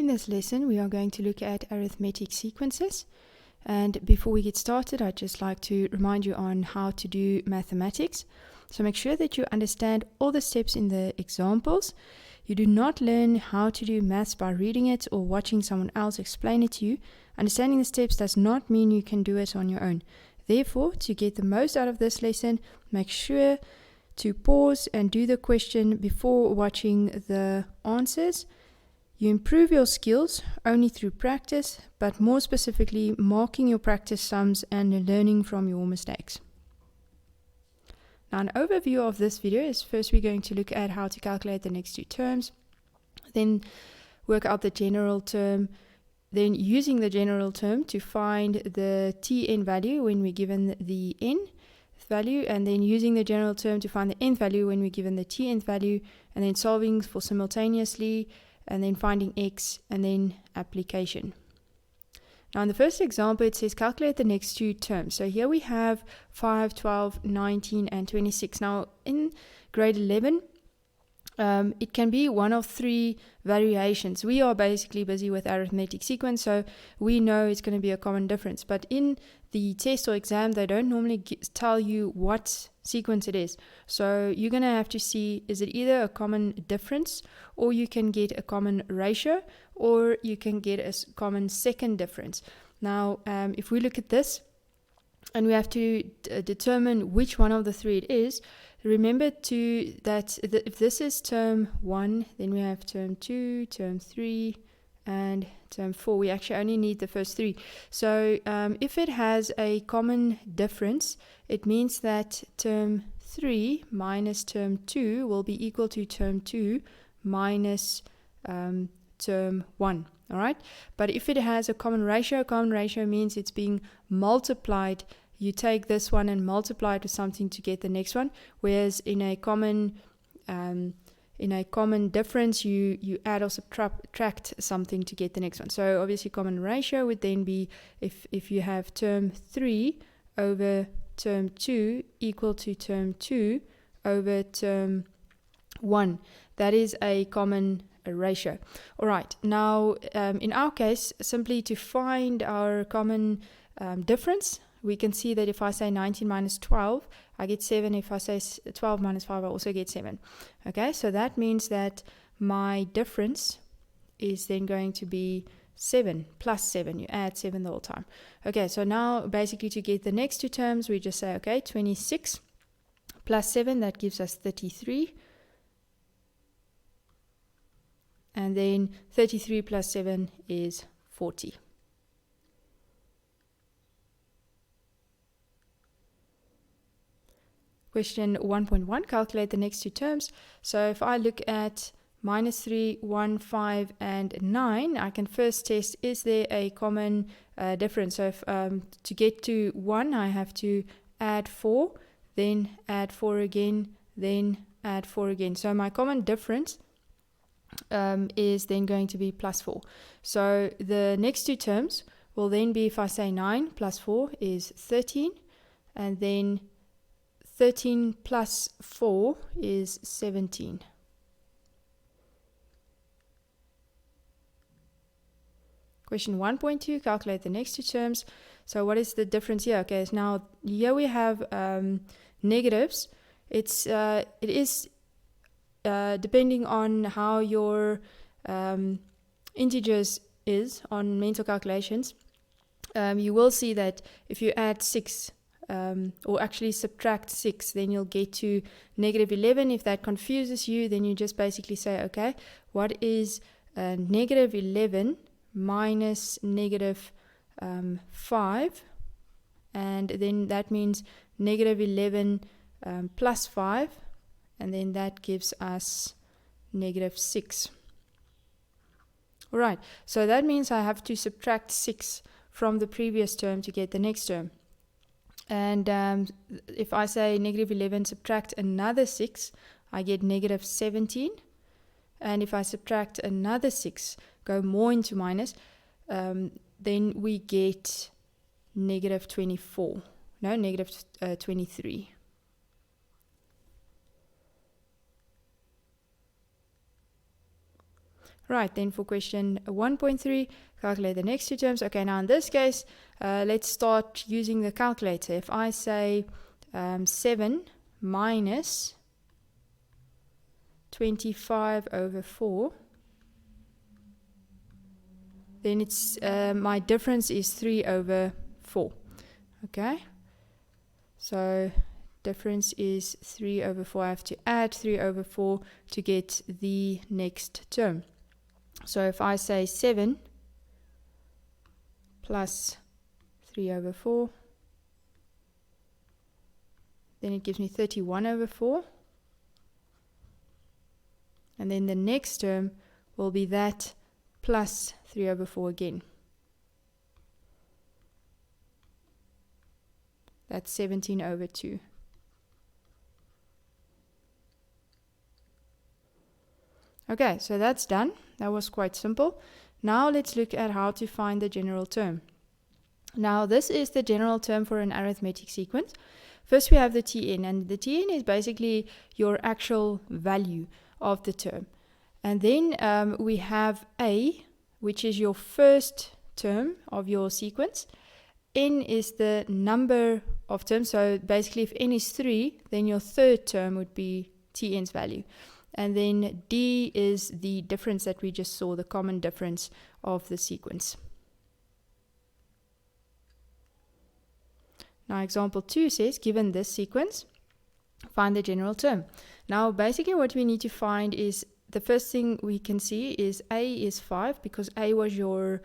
In this lesson, we are going to look at arithmetic sequences. And before we get started, I'd just like to remind you on how to do mathematics. So make sure that you understand all the steps in the examples. You do not learn how to do maths by reading it or watching someone else explain it to you. Understanding the steps does not mean you can do it on your own. Therefore, to get the most out of this lesson, make sure to pause and do the question before watching the answers. You improve your skills only through practice, but more specifically, marking your practice sums and learning from your mistakes. Now, an overview of this video is first we're going to look at how to calculate the next two terms, then work out the general term, then using the general term to find the tn value when we're given the n value, and then using the general term to find the nth value when we're given the tnth value, and then solving for simultaneously, and then finding x, and then application. Now in the first example, it says calculate the next two terms. So here we have 5, 12, 19, and 26. Now in grade 11, it can be one of three variations. We are basically busy with arithmetic sequence, so we know it's going to be a common difference. But in the test or exam, they don't normally tell you what sequence it is. So you're going to have to see, is it either a common difference, or you can get a common ratio, or you can get a common second difference. Now, if we look at this, and we have to determine which one of the three it is, remember that if this is term 1, then we have term 2, term 3, and term 4. We actually only need the first three. So if it has a common difference, it means that term 3 minus term 2 will be equal to term 2 minus term 1. All right. But if it has a common ratio means it's being multiplied. You take this one and multiply it with something to get the next one. Whereas in a common difference, you add or subtract something to get the next one. So obviously common ratio would then be if you have term 3 over term 2 equal to term 2 over term 1. That is a common ratio. All right. Now, in our case, simply to find our common difference, we can see that if I say 19 minus 12, I get 7. If I say 12 minus 5, I also get 7. Okay, so that means that my difference is then going to be 7 plus 7. You add 7 the whole time. Okay, so now basically to get the next two terms, we just say, okay, 26 plus 7, that gives us 33. And then 33 plus 7 is 40. Question 1.1, calculate the next two terms. So if I look at minus 3, 1, 5, and 9, I can first test, is there a common difference? So if, to get to 1, I have to add 4, then add 4 again, then add 4 again. So my common difference is then going to be plus 4. So the next two terms will then be, if I say 9 plus 4 is 13, and then 13 plus 4 is 17. Question 1.2, calculate the next two terms. So what is the difference here? Okay, so now here we have negatives. It is depending on how your integers is on mental calculations. You will see that if you add 6, or actually subtract 6, then you'll get to negative 11. If that confuses you, then you just basically say, okay, what is negative 11 minus negative 5? And then that means negative 11 plus 5, and then that gives us negative 6. All right, so that means I have to subtract 6 from the previous term to get the next term. And if I say negative 11 subtract another 6, I get negative 17. And if I subtract another 6, go more into minus, then we get negative 24. No, negative 23. Right, then for question 1.3, calculate the next two terms. Okay, now in this case, let's start using the calculator. If I say 7 minus 25 over 4, then it's my difference is 3 over 4. Okay, so difference is 3 over 4. I have to add 3 over 4 to get the next term. So if I say 7 plus 3 over 4, then it gives me 31 over 4. And then the next term will be that plus 3 over 4 again. That's 17 over 2. Okay, so that's done. That was quite simple. Now let's look at how to find the general term. Now this is the general term for an arithmetic sequence. First we have the Tn, and the Tn is basically your actual value of the term. And then we have A, which is your first term of your sequence. N is the number of terms, so basically if n is 3, then your third term would be Tn's value. And then D is the difference that we just saw, the common difference of the sequence. Now example 2 says, given this sequence, find the general term. Now basically what we need to find is, the first thing we can see is A is 5, because A was your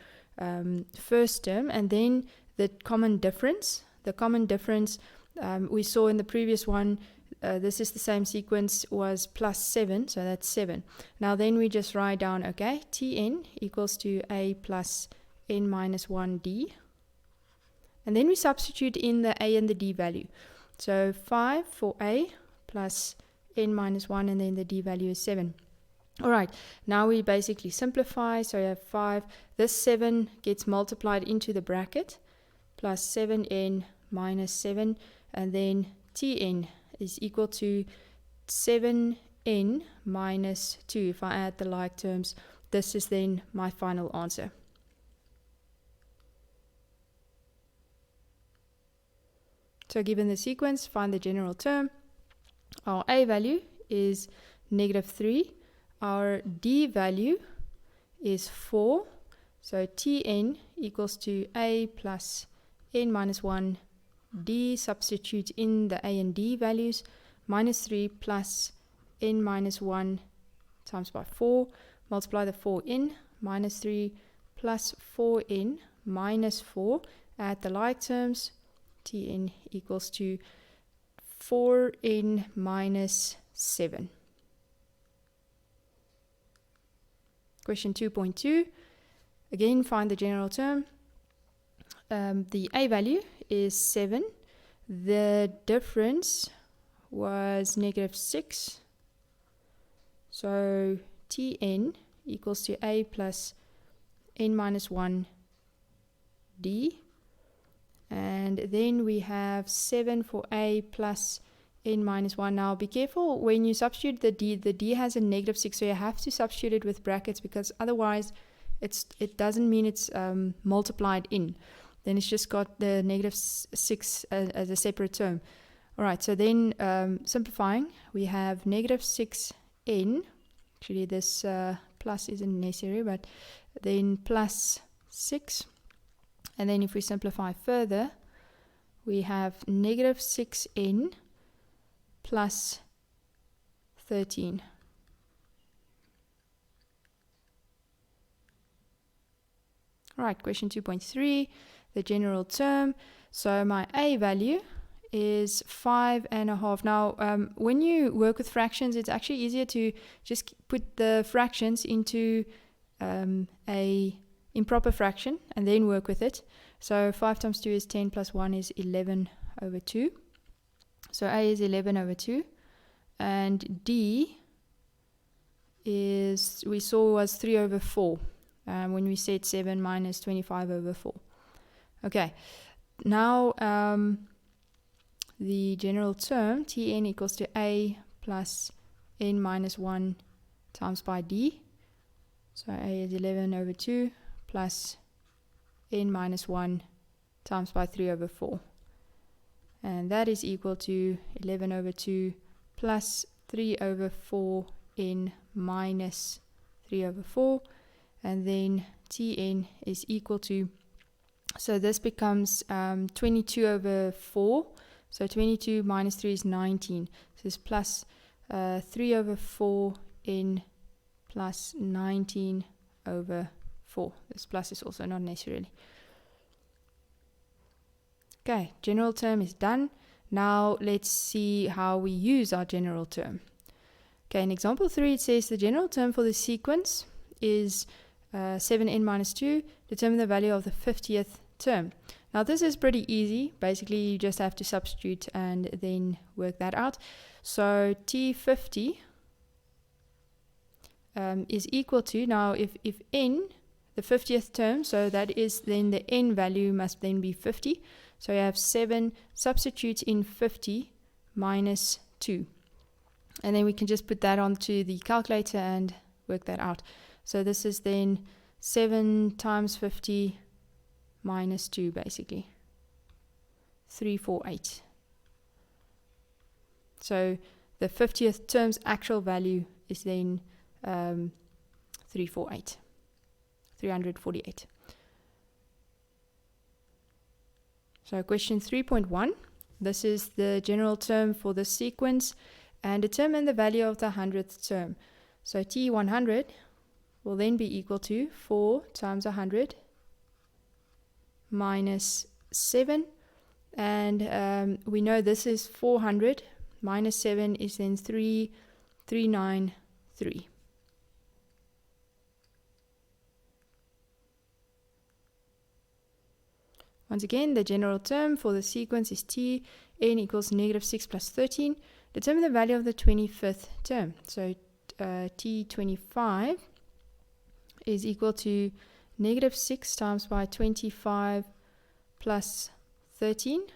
first term, and then the common difference. The common difference we saw in the previous one, this is the same sequence, was plus 7, so that's 7. Now then we just write down, okay, Tn equals to A plus n minus 1d. And then we substitute in the A and the D value. So 5 for A plus n minus 1, and then the D value is 7. Alright, now we basically simplify. So you have 5. This 7 gets multiplied into the bracket, plus 7n minus 7, and then Tn is equal to 7n minus 2. If I add the like terms, this is then my final answer. So given the sequence, find the general term. Our A value is negative 3. Our D value is 4. So Tn equals to A plus n minus 1 D. Substitute in the A and D values. Minus 3 plus n minus 1 times by 4. Multiply the 4 in. Minus 3 plus 4n minus 4. Add the like terms. Tn equals to 4n minus 7. Question 2.2. Again, find the general term. The A value is 7. The difference was negative 6. So Tn equals to A plus n minus 1 D. And then we have 7 for A plus n minus 1. Now be careful when you substitute the D has a negative 6, so you have to substitute it with brackets, because otherwise it doesn't mean it's multiplied in. Then it's just got the negative 6 as a separate term. Alright, so then simplifying, we have negative 6n. Actually this plus isn't necessary, but then plus 6. And then if we simplify further, we have negative 6n plus 13. Right, question 2.3, the general term. So my A value is 5.5. Now, when you work with fractions, it's actually easier to just put the fractions into a improper fraction and then work with it. So 5 times 2 is 10 plus 1 is 11 over 2. So A is 11 over 2. And D is, we saw, was 3 over 4 when we said 7 minus 25 over 4. Okay, now the general term, Tn equals to A plus n minus 1 times by D. So a is 11 over 2 plus n minus 1 times by 3 over 4. And that is equal to 11 over 2 plus 3 over 4 n minus 3 over 4. And then Tn is equal to, so this becomes 22 over 4. So 22 minus 3 is 19. So it's plus 3 over 4 n plus 19 over 4. This plus is also not necessarily. Okay, general term is done. Now let's see how we use our general term. Okay, in example 3 it says the general term for the sequence is 7n minus 2. Determine the value of the 50th term. Now this is pretty easy. Basically you just have to substitute and then work that out. So T50 is equal to, now if n, the 50th term, so that is then the n value must then be 50. So you have 7, substitute in 50 minus 2. And then we can just put that onto the calculator and work that out. So this is then 7 times 50 minus 2 basically. 348. So the 50th term's actual value is then 348. So question 3.1, this is the general term for the sequence, and determine the value of the 100th term. So T100 will then be equal to 4 times 100 minus 7, and we know this is 400 minus 7 is then 393. Once again, the general term for the sequence is T n equals negative 6 plus 13. Determine the value of the 25th term. So T25 is equal to negative 6 times by 25 plus 13.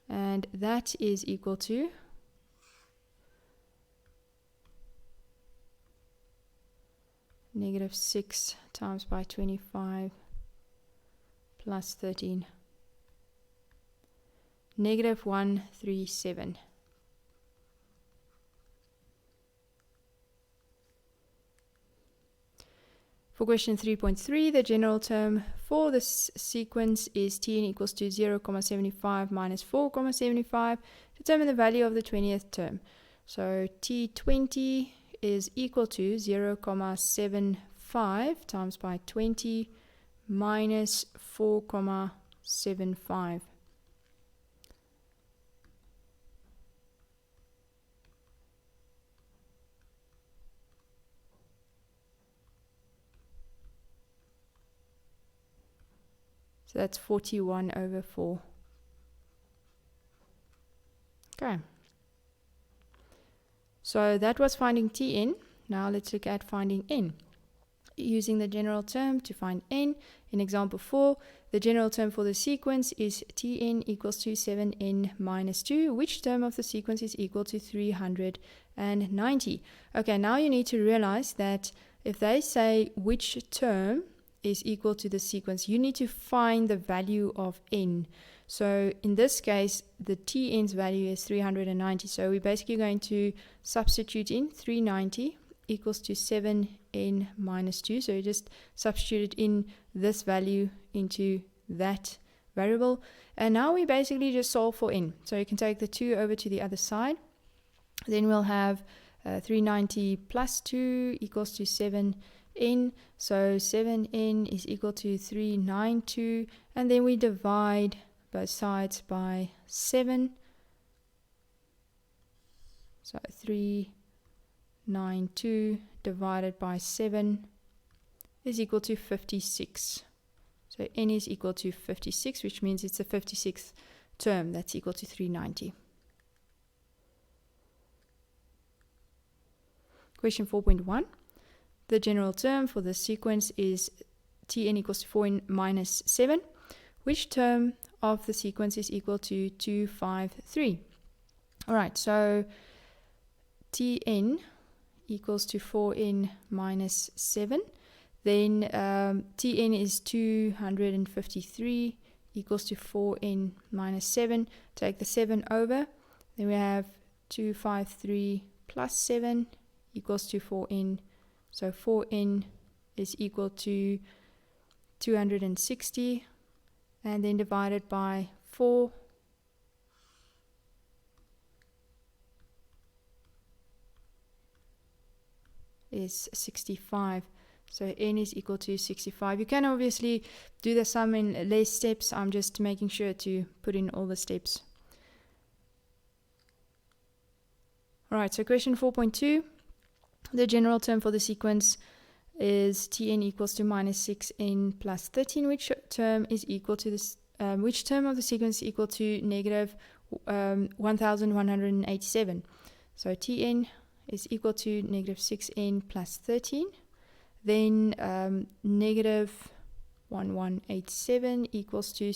And that is equal to negative 6 times by 25 plus 13, negative 137. For question 3.3, the general term for this sequence is Tn equals to 0,75 minus 4,75. Determine the value of the 20th term. So T20 is equal to 0,75 times by 20 minus 4,75. So that's 41 over 4. Okay. So that was finding Tn. Now let's look at finding n. Using the general term to find n. In example 4, the general term for the sequence is Tn equals to 7n minus 2. Which term of the sequence is equal to 390? Okay, now you need to realize that if they say which term is equal to the sequence, you need to find the value of n. So in this case, the Tn's value is 390. So we're basically going to substitute in 390 equals to 7n minus 2. So you just substituted in this value into that variable. And now we basically just solve for n. So you can take the 2 over to the other side. Then we'll have 390 plus 2 equals to 7n. So 7n is equal to 392. And then we divide both sides by 7. So 392 divided by 7 is equal to 56. So n is equal to 56, which means it's the 56th term that's equal to 390. Question 4.1. The general term for the sequence is Tn equals to 4n minus 7. Which term of the sequence is equal to 253? Alright, so Tn equals to 4n minus 7. Then Tn is 253 equals to 4n minus 7. Take the 7 over. Then we have 253 plus 7 equals to 4n. So 4n is equal to 260. And then divided by 4. Is 65. So n is equal to 65. You can obviously do the sum in less steps. I'm just making sure to put in all the steps. Alright, so question 4.2. The general term for the sequence is Tn equals to minus 6n plus 13. Which term is equal to this? Which term of the sequence is equal to negative 1187? So Tn is equal to negative 6n plus 13. Then negative 1187 equals to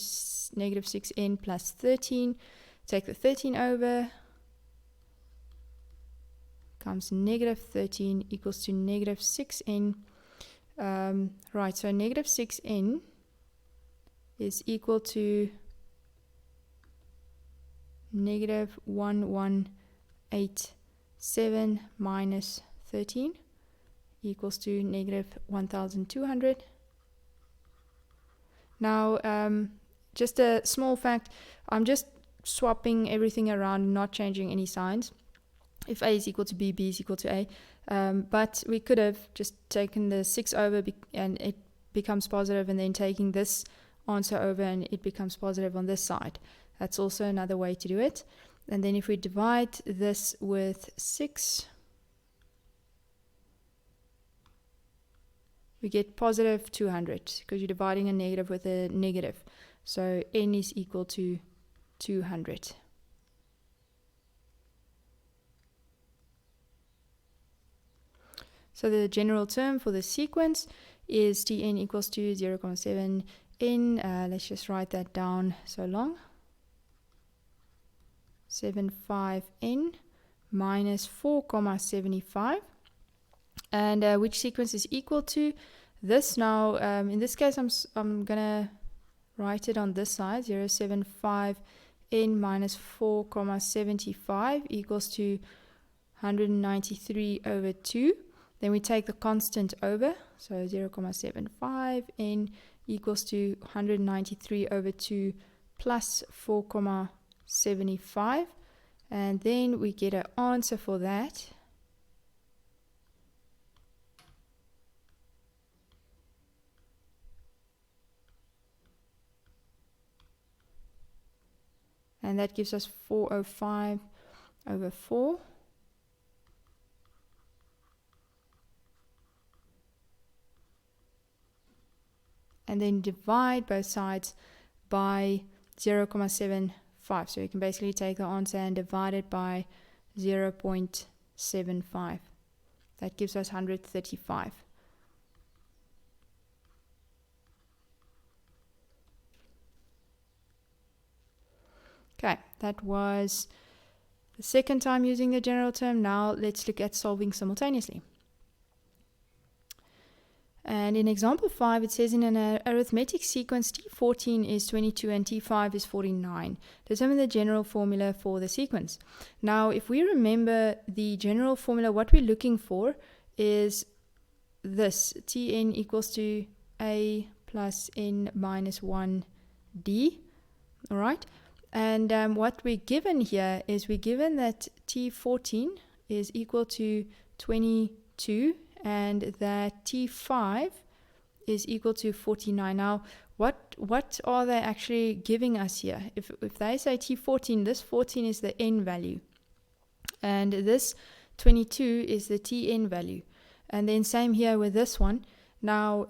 negative 6n plus 13. Take the 13 over. Comes negative 13 equals to negative 6n. Right, so negative 6n is equal to negative 1187 minus 13 equals to negative 1200. Now, just a small fact, I'm just swapping everything around, not changing any signs. If A is equal to B, B is equal to A. But we could have just taken the 6 over and it becomes positive, and then taking this answer over and it becomes positive on this side. That's also another way to do it. And then if we divide this with 6, we get positive 200 because you're dividing a negative with a negative. So n is equal to 200. So the general term for the sequence is Tn equals to 0.7 n. Let's just write that down so long. 75n minus 4.75. And which sequence is equal to this? Now, in this case, I'm going to write it on this side. 0.75n minus 4.75 equals to 193 over 2. Then we take the constant over. So 0.75 n equals to 193 over 2 plus 4.75. And then we get an answer for that. And that gives us 405 over 4. And then divide both sides by 0.75. So you can basically take the answer and divide it by 0.75. That gives us 135. Okay, that was the second time using the general term. Now let's look at solving simultaneously. And in example 5, it says in an arithmetic sequence T14 is 22 and T5 is 49. Determine the general formula for the sequence. Now, if we remember the general formula, what we're looking for is this. Tn equals to A plus n minus 1d. All right. And what we're given here is we're given that T14 is equal to 22 and that T5 is equal to 49. Now, what are they actually giving us here? If they say T14, this 14 is the n value. And this 22 is the Tn value. And then same here with this one. Now,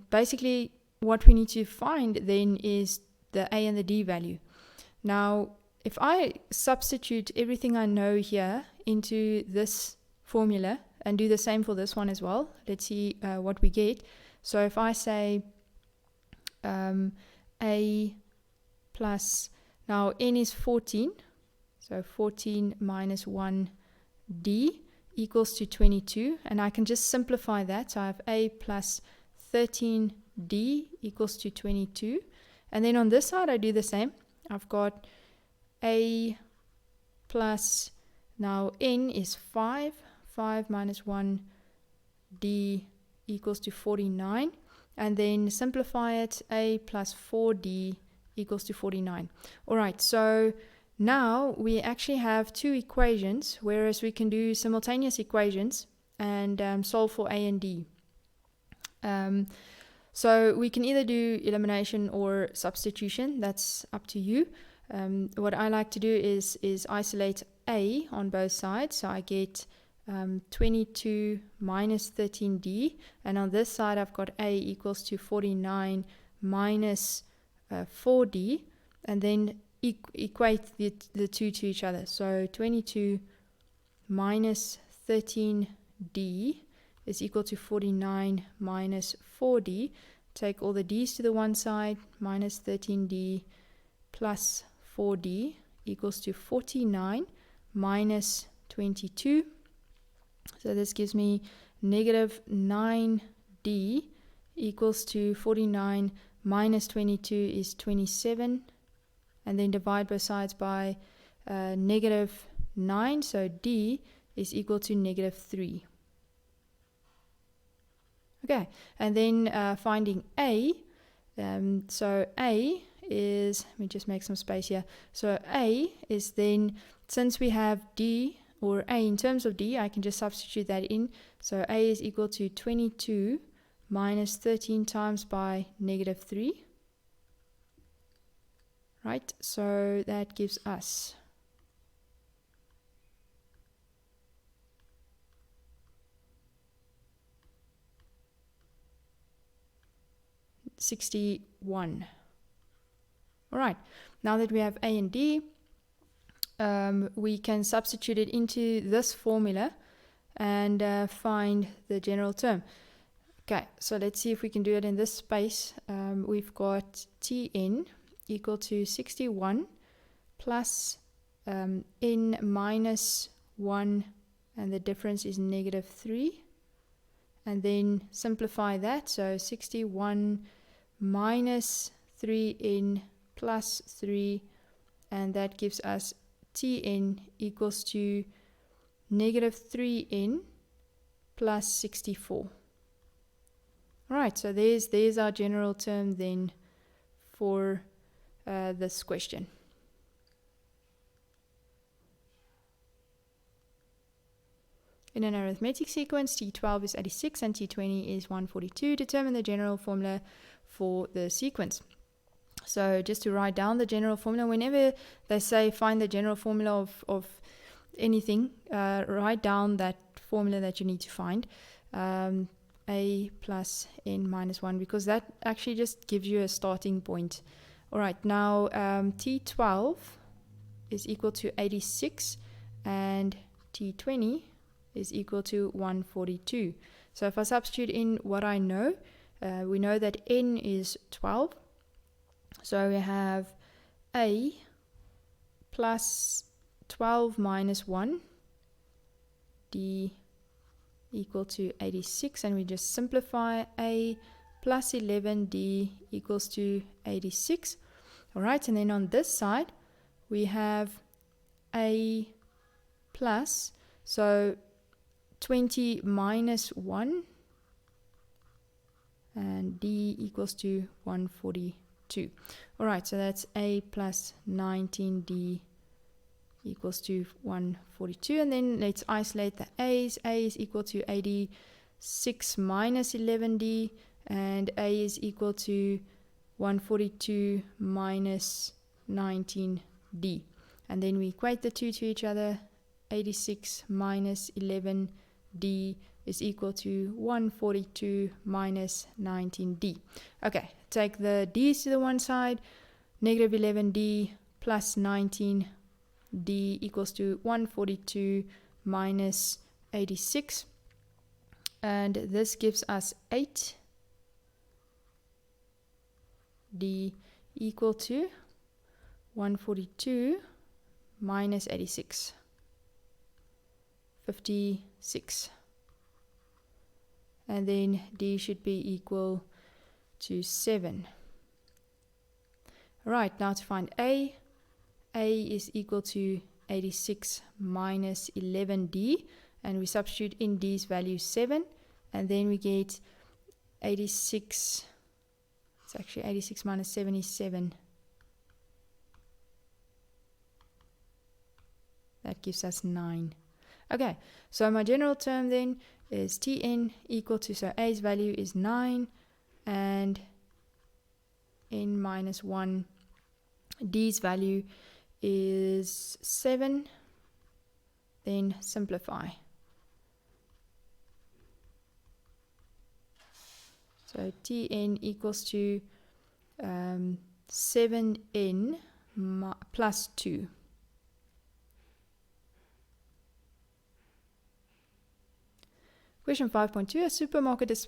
basically, what we need to find then is the A and the D value. Now, if I substitute everything I know here into this formula and do the same for this one as well, let's see what we get. So if I say A plus, now n is 14, so 14 minus 1d equals to 22, and I can just simplify that. So I have a plus 13d equals to 22, and then on this side I do the same. I've got a plus, now n is 5 minus 1 d equals to 49, and then simplify it, a plus 4d equals to 49. Alright, so now we actually have two equations, whereas we can do simultaneous equations and solve for a and d. So we can either do elimination or substitution, that's up to you. What I like to do is isolate a on both sides, so I get 22 minus 13d, and on this side I've got a equals to 49 minus 4d, and then equate the two to each other. So 22 minus 13d is equal to 49 minus 4d. Take all the d's to the one side, minus 13d plus 4d equals to 49 minus 22. So this gives me negative 9d equals to 49 minus 22 is 27, and then divide both sides by negative 9, so d is equal to negative 3. Okay, and then finding a, so a is, let me just make some space here, so a is then, since we have d, or a in terms of d, I can just substitute that in, so a is equal to 22 minus 13 times by negative 3, right, so that gives us 61. Alright, now that we have a and d, we can substitute it into this formula and find the general term. Okay, so let's see if we can do it in this space. We've got Tn equal to 61 plus n minus 1, and the difference is negative 3. And then simplify that, so 61 minus 3n plus 3, and that gives us Tn equals to negative 3n plus 64. Alright, so there's our general term then for this question. In an arithmetic sequence, T12 is 86 and T20 is 142. Determine the general formula for the sequence. So just to write down the general formula, whenever they say find the general formula of anything, write down that formula that you need to find, a plus n minus 1, because that actually just gives you a starting point. Alright, now T12 is equal to 86 and T20 is equal to 142. So if I substitute in what I know, we know that n is 12. So we have a plus 12 minus 1 d equal to 86, and we just simplify a plus 11d equals to 86. Alright, and then on this side we have a plus, so 20 minus 1, and d equals to 142. Alright, so that's a plus 19d equals to 142, and then let's isolate the a's. A is equal to 86 minus 11d, and a is equal to 142 minus 19d, and then we equate the two to each other. 86 minus 11d is equal to 142 minus 19d. Okay, take the d's to the one side, negative 11d plus 19d equals to 142 minus 86, and this gives us 8d equal to 142 minus 86, 57. 6. And then D should be equal to 7. Right, now to find A. A is equal to 86 minus 11D. And we substitute in D's value 7. And then we get 86. It's actually 86 minus 77. That gives us 9. Okay, so my general term then is Tn equal to, so A's value is 9 and n minus 1. D's value is 7. Then simplify. So Tn equals to 7n plus 2. Question 5.2. A supermarket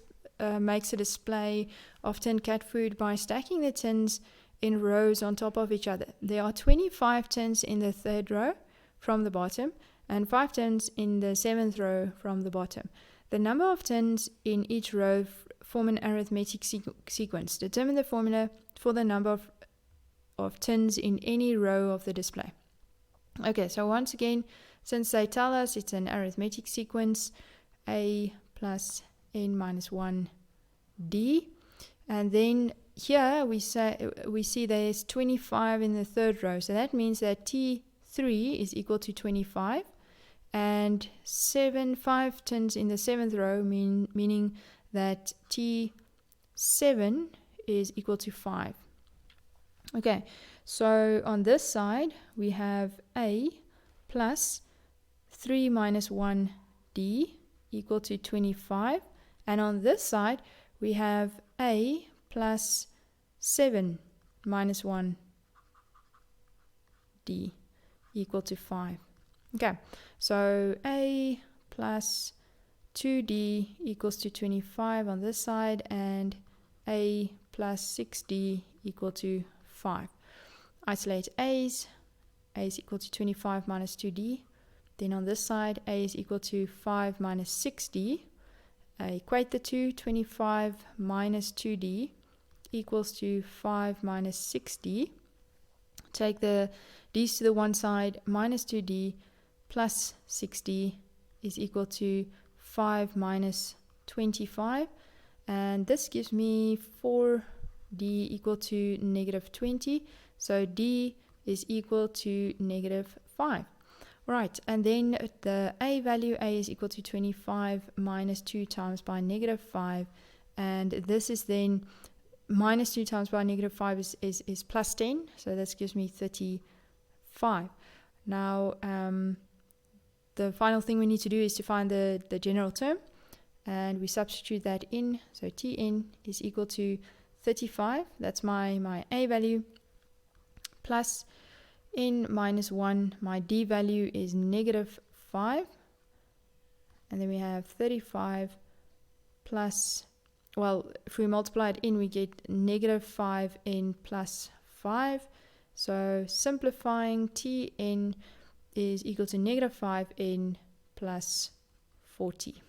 makes a display of tin cat food by stacking the tins in rows on top of each other. There are 25 tins in the third row from the bottom and 5 tins in the 7th row from the bottom. The number of tins in each row form an arithmetic sequence. Determine the formula for the number of tins in any row of the display. Okay, so once again, since they tell us it's an arithmetic sequence, A plus n minus 1 D. And then here we see there's 25 in the third row. So that means that T3 is equal to 25. And 5 tins in the 7th row, meaning that T7 is equal to 5. Okay, so on this side we have A plus 3 minus 1 D equal to 25. And on this side we have A plus 7 minus 1 D equal to 5. Okay, so A plus 2D equals to 25 on this side, and A plus 6D equal to 5. Isolate A's. A is equal to 25 minus 2D. Then on this side, A is equal to 5 minus 6D. Equate the two. 25 minus 2D equals to 5 minus 6D. Take the D's to the one side. Minus 2D plus 6D is equal to 5 minus 25. And this gives me 4D equal to negative 20. So D is equal to negative 5. Right, and then the A value, A is equal to 25 minus 2 times by negative 5. And this is then minus 2 times by negative 5 is plus 10. So this gives me 35. Now, the final thing we need to do is to find the general term. And we substitute that in. So Tn is equal to 35. That's my A value. Plus n minus 1, my D value is negative 5. And then we have 35 plus, well, if we multiply it in, we get negative 5n plus 5. So simplifying, Tn is equal to negative 5n plus 40.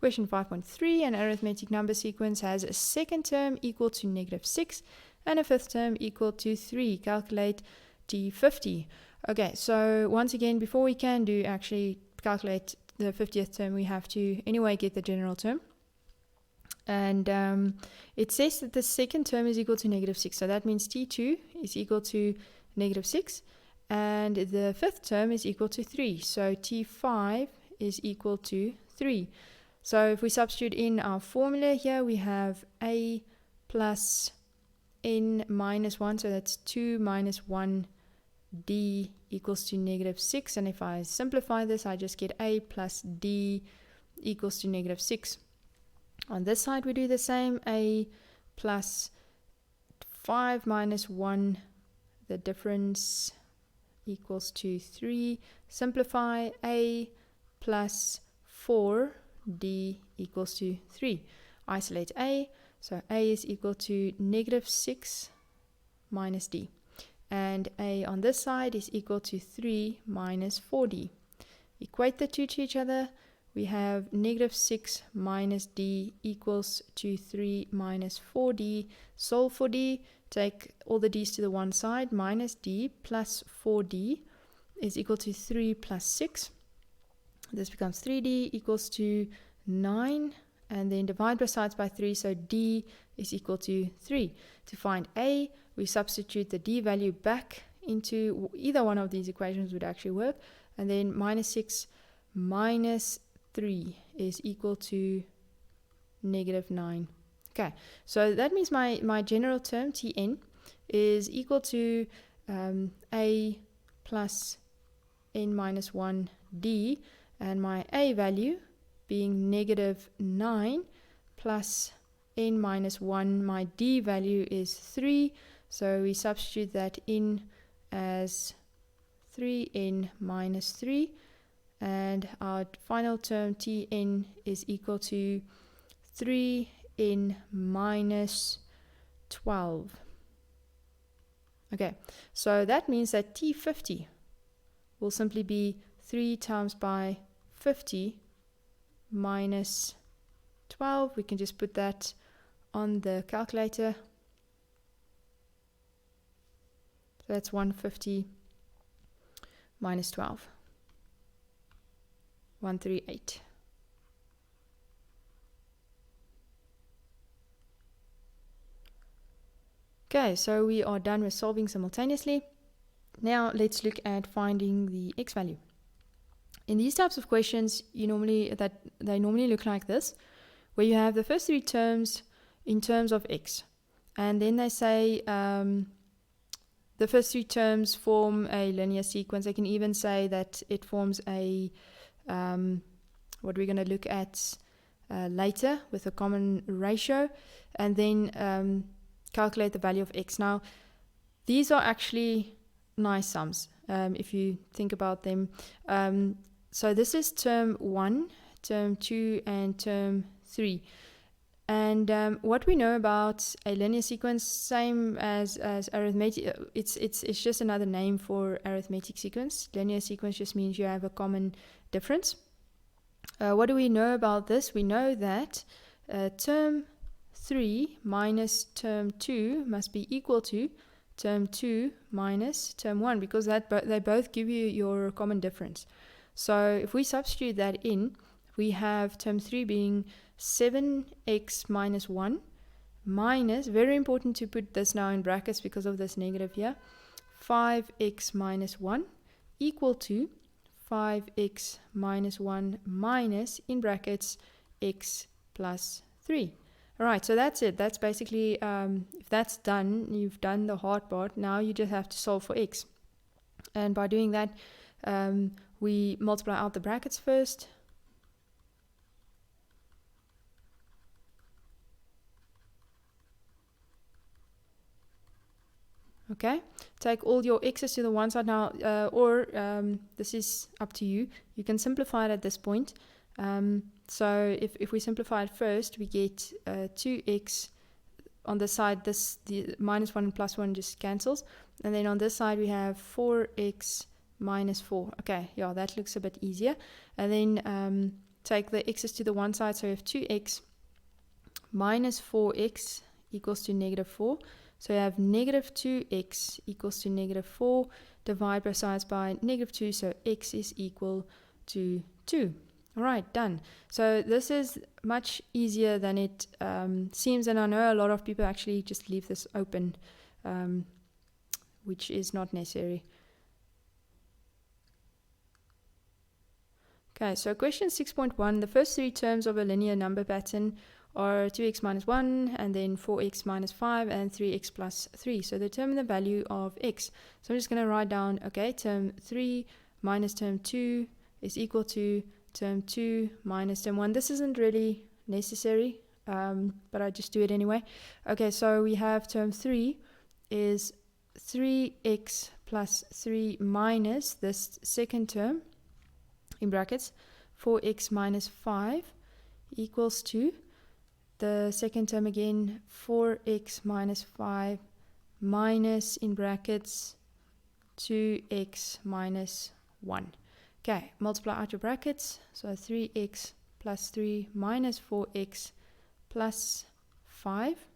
Question 5.3, an arithmetic number sequence has a second term equal to negative 6 and a fifth term equal to 3. Calculate T50. Okay, so once again, before we can actually calculate the 50th term, we have to anyway get the general term. And it says that the second term is equal to negative 6. So that means T2 is equal to negative 6. And the fifth term is equal to 3. So T5 is equal to 3. So if we substitute in our formula here, we have A plus n minus 1. So that's 2 minus 1D equals to negative 6. And if I simplify this, I just get A plus D equals to negative 6. On this side, we do the same. A plus 5 minus 1, the difference equals to 3. Simplify. A plus 4D equals to 3. Isolate A. So A is equal to negative 6 minus D. and a on this side is equal to 3 minus 4d. Equate the two to each other. We have negative 6 minus d equals to 3 minus 4d. Solve for d. Take all the d's to the one side. Minus d plus 4d is equal to 3 plus 6. This becomes 3d equals to 9. And then divide both sides by 3. So d is equal to 3. To find a, we substitute the d value back into either one of these equations would actually work. And then minus 6 minus 3 is equal to negative 9. Okay, so that means my general term, Tn, is equal to a plus n minus 1d, and my a value being negative 9 plus n minus 1, my d value is 3, so we substitute that in as 3n minus 3, and our final term Tn is equal to 3n minus 12. Okay, so that means that T50 will simply be 3 times by 50 minus 12. We can just put that on the calculator. So that's 150 minus 12. 138. Okay, so we are done with solving simultaneously. Now let's look at finding the x value. In these types of questions, they normally look like this, where you have the first three terms in terms of x, and then they say the first three terms form a linear sequence. They can even say that it forms a what we're going to look at later with a common ratio, and then calculate the value of x. Now, these are actually nice sums if you think about them. So this is term 1, term 2, and term 3. And what we know about a linear sequence, same as arithmetic, it's just another name for arithmetic sequence. Linear sequence just means you have a common difference. What do we know about this? We know that term 3 minus term 2 must be equal to term 2 minus term 1, because they both give you your common difference. So if we substitute that in, we have term 3 being 7x minus 1 minus, very important to put this now in brackets because of this negative here, 5x minus 1 equal to 5x minus 1 minus, in brackets, x plus 3. Alright, so that's it. That's basically, if that's done, you've done the hard part. Now you just have to solve for x. And by doing that, we multiply out the brackets first. Okay, take all your x's to the one side now, or this is up to you. You can simplify it at this point. So if we simplify it first, we get 2x on the side. The minus 1 and plus 1 just cancels. And then on this side, we have 4x minus 4. Okay, yeah, that looks a bit easier. And then take the x's to the one side. So we have 2x minus 4x equals to negative 4. So we have negative 2x equals to negative 4. Divide both sides by negative 2. So x is equal to 2. Alright, done. So this is much easier than it seems, and I know a lot of people actually just leave this open, which is not necessary. Okay, so question 6.1, the first three terms of a linear number pattern are 2x minus 1, and then 4x minus 5, and 3x plus 3. So determine the value of x. So I'm just going to write down, okay, term 3 minus term 2 is equal to term 2 minus term 1. This isn't really necessary, but I just do it anyway. Okay, so we have term 3 is 3x plus 3 minus this second term, in brackets, 4x minus 5 equals to the second term again, 4x minus 5 minus, in brackets, 2x minus 1. Okay, multiply out your brackets. So 3x plus 3 minus 4x plus 5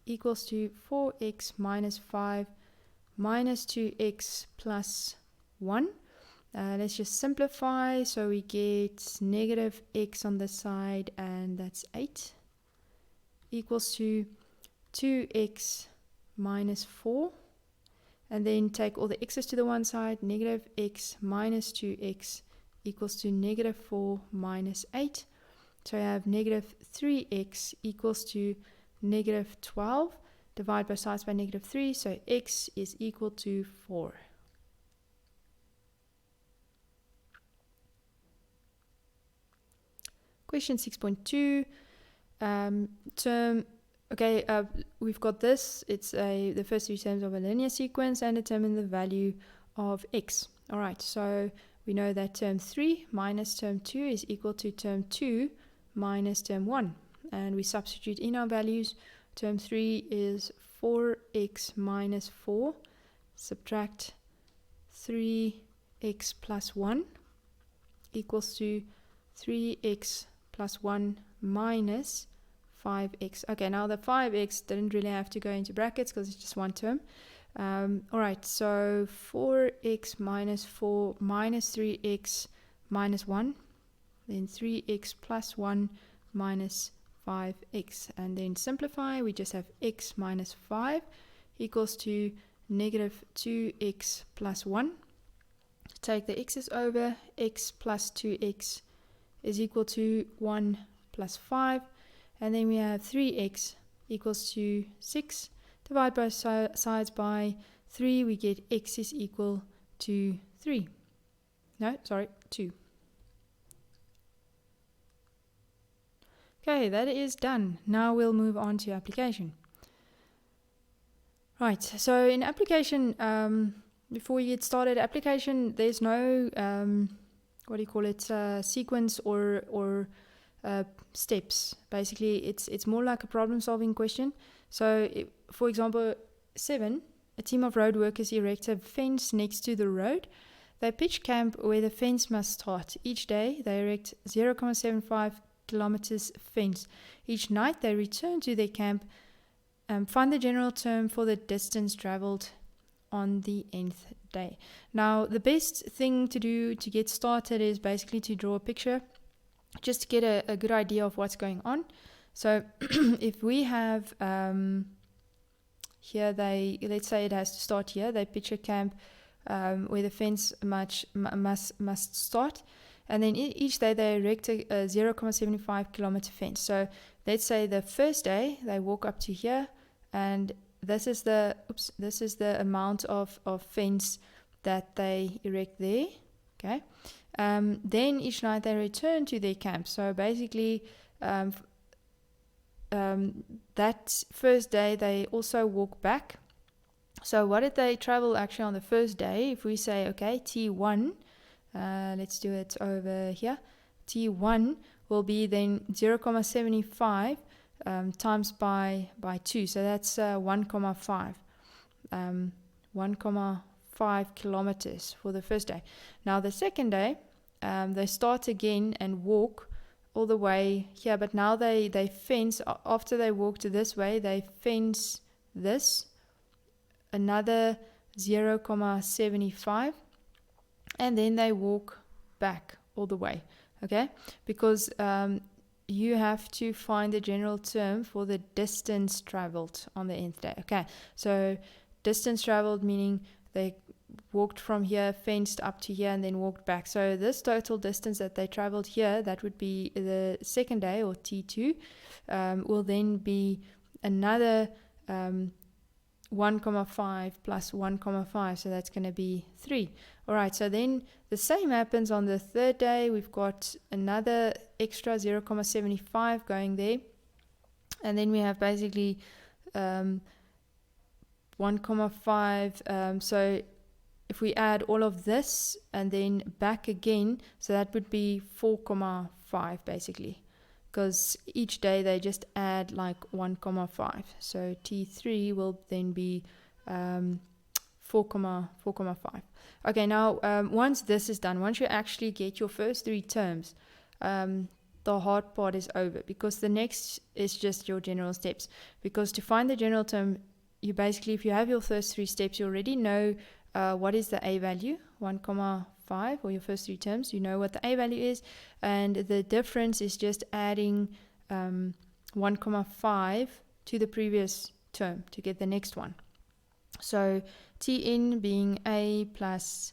equals to 4x minus 5 minus 2x plus 1. Let's just simplify. So we get negative x on this side, and that's 8, equals to 2x minus 4. And then take all the x's to the one side. Negative x minus 2x equals to negative 4 minus 8. So I have negative 3x equals to negative 12. Divide both sides by negative 3. So x is equal to 4. Question 6.2. Term. Okay, we've got this. It's the first three terms of a linear sequence, and determine the value of x. All right, so we know that term 3 minus term 2 is equal to term 2 minus term 1. And we substitute in our values. Term 3 is 4x minus 4. Subtract 3x plus 1 equals to 3x plus 1 minus 5x. Okay, now the 5x didn't really have to go into brackets because it's just one term. Alright, so 4x minus 4 minus 3x minus 1. Then 3x plus 1 minus 5x. And then simplify, we just have x minus 5 equals to negative 2x plus 1. Take the x's over. X plus 2x is equal to 1 plus 5. And then we have 3x equals to 6. Divide both sides by 3. We get x is equal to 3. No, sorry, 2. Okay, that is done. Now we'll move on to application. Right, so in application, before we get started, application, there's no, sequence or steps. Basically, it's more like a problem-solving question. So, for example, 7, a team of road workers erect a fence next to the road. They pitch camp where the fence must start. Each day, they erect 0.75 kilometers fence. Each night, they return to their camp. Find the general term for the distance traveled on the nth day. Now, the best thing to do to get started is basically to draw a picture, just to get a good idea of what's going on. So if we have here, let's say it has to start here. They pitch a camp where the fence must start, and then each day they erect a 0.75 kilometer fence. So let's say the first day they walk up to here, and this is the amount of fence that they erect there. Okay. Then each night they return to their camp. So basically, that first day they also walk back. So what did they travel actually on the first day? If we say, okay, T1, let's do it over here. T1 will be then 0.75 times by 2. So that's 1.5. 1.5 kilometers for the first day. Now the second day, they start again and walk all the way here, but now they fence. After they walked this way, they fence this another 0.75, and then they walk back all the way. Okay, because you have to find the general term for the distance traveled on the nth day. Okay, so distance traveled meaning they walked from here, fenced up to here, and then walked back. So this total distance that they traveled here, that would be the second day, or T2, will then be another 1.5 plus 1.5, so that's going to be 3. All right, so then the same happens on the third day. We've got another extra 0.75 going there, and then we have basically 1.5. So if we add all of this and then back again, so that would be 4.5 basically, because each day they just add like 1.5. So T3 will then be 4,5. Okay, now once this is done, once you actually get your first three terms, the hard part is over, because the next is just your general steps. Because to find the general term, you basically, if you have your first three steps, you already know what is the a value, 1,5, or your first three terms, you know what the a value is, and the difference is just adding 1,5 to the previous term to get the next one. So Tn being a plus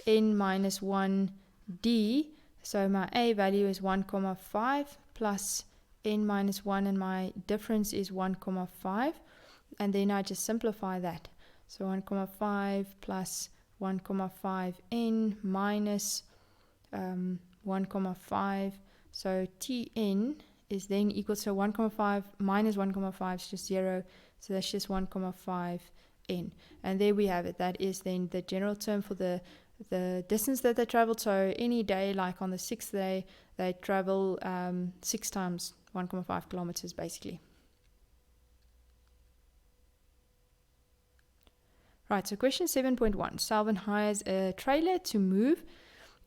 n minus 1d, so my a value is 1,5 plus n minus 1, and my difference is 1,5, and then I just simplify that. So 1,5 plus 1,5 n minus 1,5, so Tn is then equal to 1,5 minus 1,5 is just 0, so that's just 1,5 n. And there we have it. That is then the general term for the distance that they traveled. So any day, like on the 6th day, they travel 6 times 1,5 kilometers basically. Right, so question 7.1. Salvin hires a trailer to move.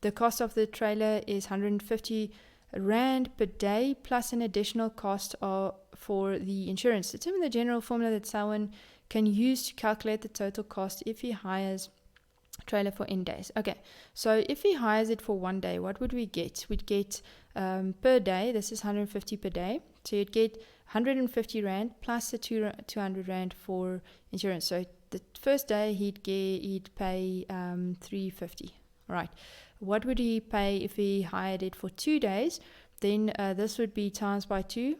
The cost of the trailer is 150 Rand per day plus an additional cost for the insurance. Determine the general formula that Salvin can use to calculate the total cost if he hires a trailer for n days. Okay, so if he hires it for 1 day, what would we get? We'd get per day, this is 150 per day, so you'd get 150 Rand plus the 200 Rand for insurance. So the first day he'd pay 350. Right, what would he pay if he hired it for 2 days? Then this would be times by 2,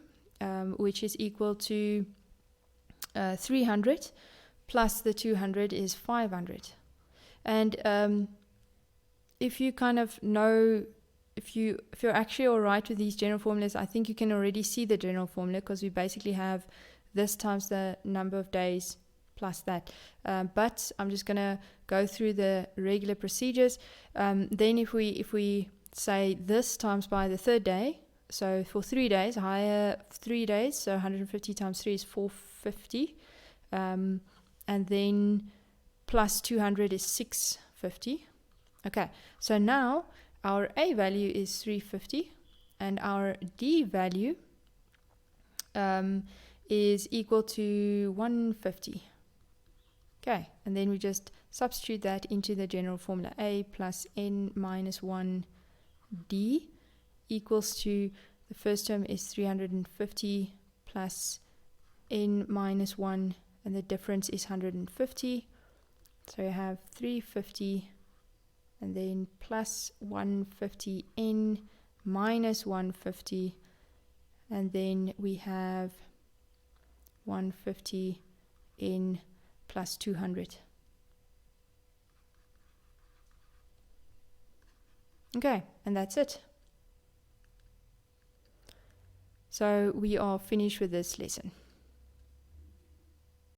which is equal to 300 plus the 200 is 500. And if you kind of know, if you're actually all right with these general formulas, I think you can already see the general formula, because we basically have this times the number of days plus that. But I'm just going to go through the regular procedures. Then if we say this times by the third day, so for 3 days, hire 3 days, so 150 times 3 is 450. And then plus 200 is 650. Okay, so now our A value is 350 and our D value is equal to 150. Okay, and then we just substitute that into the general formula. A plus n minus 1d equals to, the first term is 350 plus n minus 1, and the difference is 150. So you have 350 and then plus 150n minus 150, and then we have 150n plus 200. Okay, and that's it. So we are finished with this lesson.